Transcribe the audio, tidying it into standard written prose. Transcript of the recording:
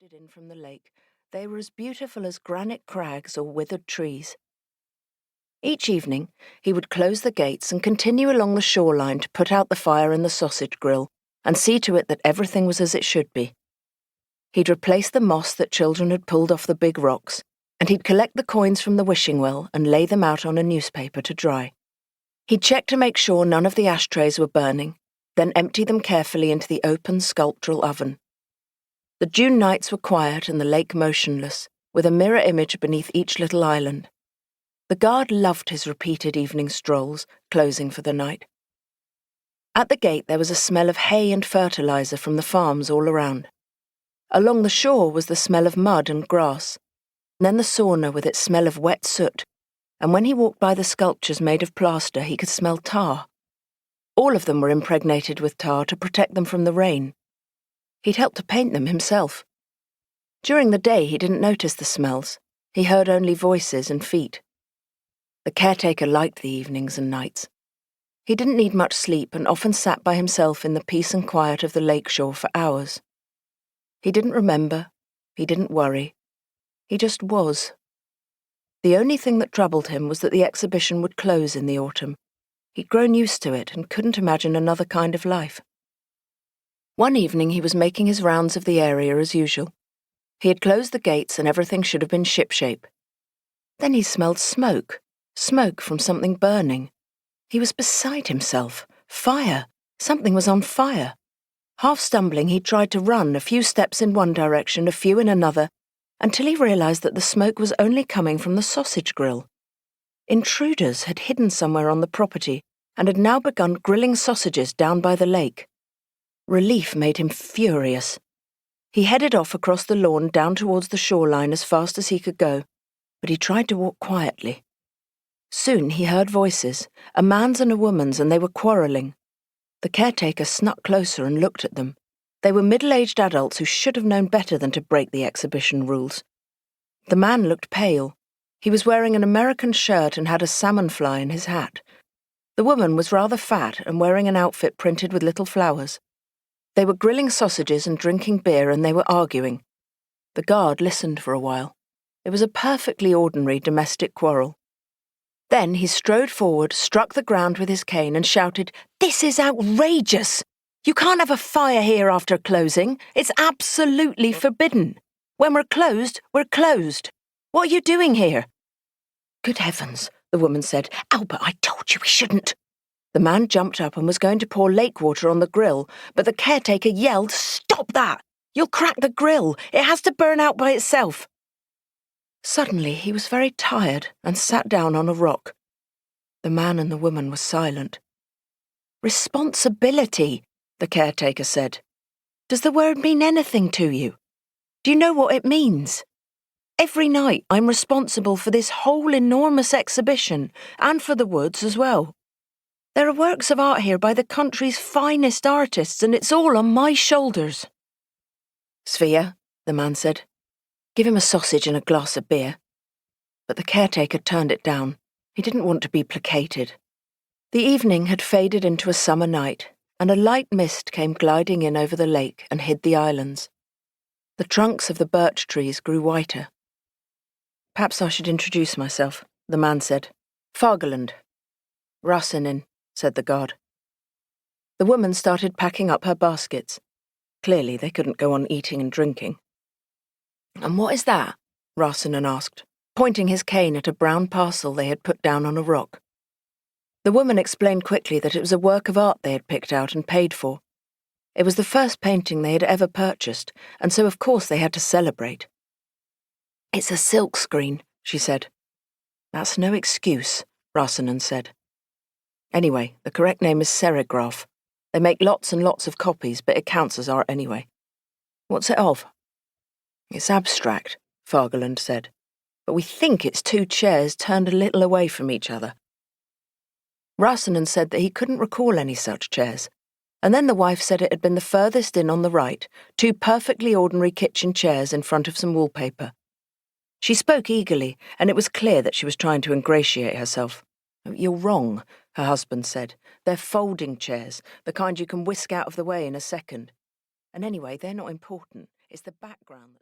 drifted in from the lake, they were as beautiful as granite crags or withered trees. Each evening, he would close the gates and continue along the shoreline to put out the fire in the sausage grill and see to it that everything was as it should be. He'd replace the moss that children had pulled off the big rocks, and he'd collect the coins from the wishing well and lay them out on a newspaper to dry. He'd check to make sure none of the ashtrays were burning, then empty them carefully into the open sculptural oven. The June nights were quiet and the lake motionless, with a mirror image beneath each little island. The guard loved his repeated evening strolls, closing for the night. At the gate there was a smell of hay and fertilizer from the farms all around. Along the shore was the smell of mud and grass, then the sauna with its smell of wet soot, and when he walked by the sculptures made of plaster he could smell tar. All of them were impregnated with tar to protect them from the rain. He'd helped to paint them himself. During the day he didn't notice the smells. He heard only voices and feet. The caretaker liked the evenings and nights. He didn't need much sleep and often sat by himself in the peace and quiet of the lakeshore for hours. He didn't remember. He didn't worry. He just was. The only thing that troubled him was that the exhibition would close in the autumn. He'd grown used to it and couldn't imagine another kind of life. One evening he was making his rounds of the area as usual. He had closed the gates and everything should have been shipshape. Then he smelled smoke from something burning. He was beside himself. Fire! Something was on fire. Half stumbling, he tried to run, a few steps in one direction, a few in another, until he realized that the smoke was only coming from the sausage grill. Intruders had hidden somewhere on the property and had now begun grilling sausages down by the lake. Relief made him furious. He headed off across the lawn down towards the shoreline as fast as he could go, but he tried to walk quietly. Soon he heard voices, a man's and a woman's, and they were quarrelling. The caretaker snuck closer and looked at them. They were middle-aged adults who should have known better than to break the exhibition rules. The man looked pale. He was wearing an American shirt and had a salmon fly in his hat. The woman was rather fat and wearing an outfit printed with little flowers. They were grilling sausages and drinking beer, and they were arguing. The guard listened for a while. It was a perfectly ordinary domestic quarrel. Then he strode forward, struck the ground with his cane and shouted, "This is outrageous! You can't have a fire here after closing. It's absolutely forbidden. When we're closed, we're closed. What are you doing here?" "Good heavens," the woman said. "Albert, I told you we shouldn't." The man jumped up and was going to pour lake water on the grill, but the caretaker yelled, "Stop that! You'll crack the grill. It has to burn out by itself." Suddenly he was very tired and sat down on a rock. The man and the woman were silent. "Responsibility," the caretaker said. "Does the word mean anything to you? Do you know what it means? Every night I'm responsible for this whole enormous exhibition, and for the woods as well. There are works of art here by the country's finest artists, and it's all on my shoulders." "Svea," the man said, "give him a sausage and a glass of beer." But the caretaker turned it down. He didn't want to be placated. The evening had faded into a summer night, and a light mist came gliding in over the lake and hid the islands. The trunks of the birch trees grew whiter. "Perhaps I should introduce myself," the man said. "Fagerlund." "Rasinin," said the guard. The woman started packing up her baskets. Clearly they couldn't go on eating and drinking. "And what is that?" Rasinin asked, pointing his cane at a brown parcel they had put down on a rock. The woman explained quickly that it was a work of art they had picked out and paid for. It was the first painting they had ever purchased, and so of course they had to celebrate. "It's a silk screen," she said. "That's no excuse," Rasinin said. "Anyway, the correct name is serigraph. They make lots and lots of copies, but it counts as art anyway." "What's it of?" "It's abstract," Fagerlund said, "but we think it's two chairs turned a little away from each other." Rasinin said that he couldn't recall any such chairs, and then the wife said it had been the furthest in on the right, two perfectly ordinary kitchen chairs in front of some wallpaper. She spoke eagerly, and it was clear that she was trying to ingratiate herself. "You're wrong," her husband said. "They're folding chairs, the kind you can whisk out of the way in a second. And anyway, they're not important. It's the background that's..."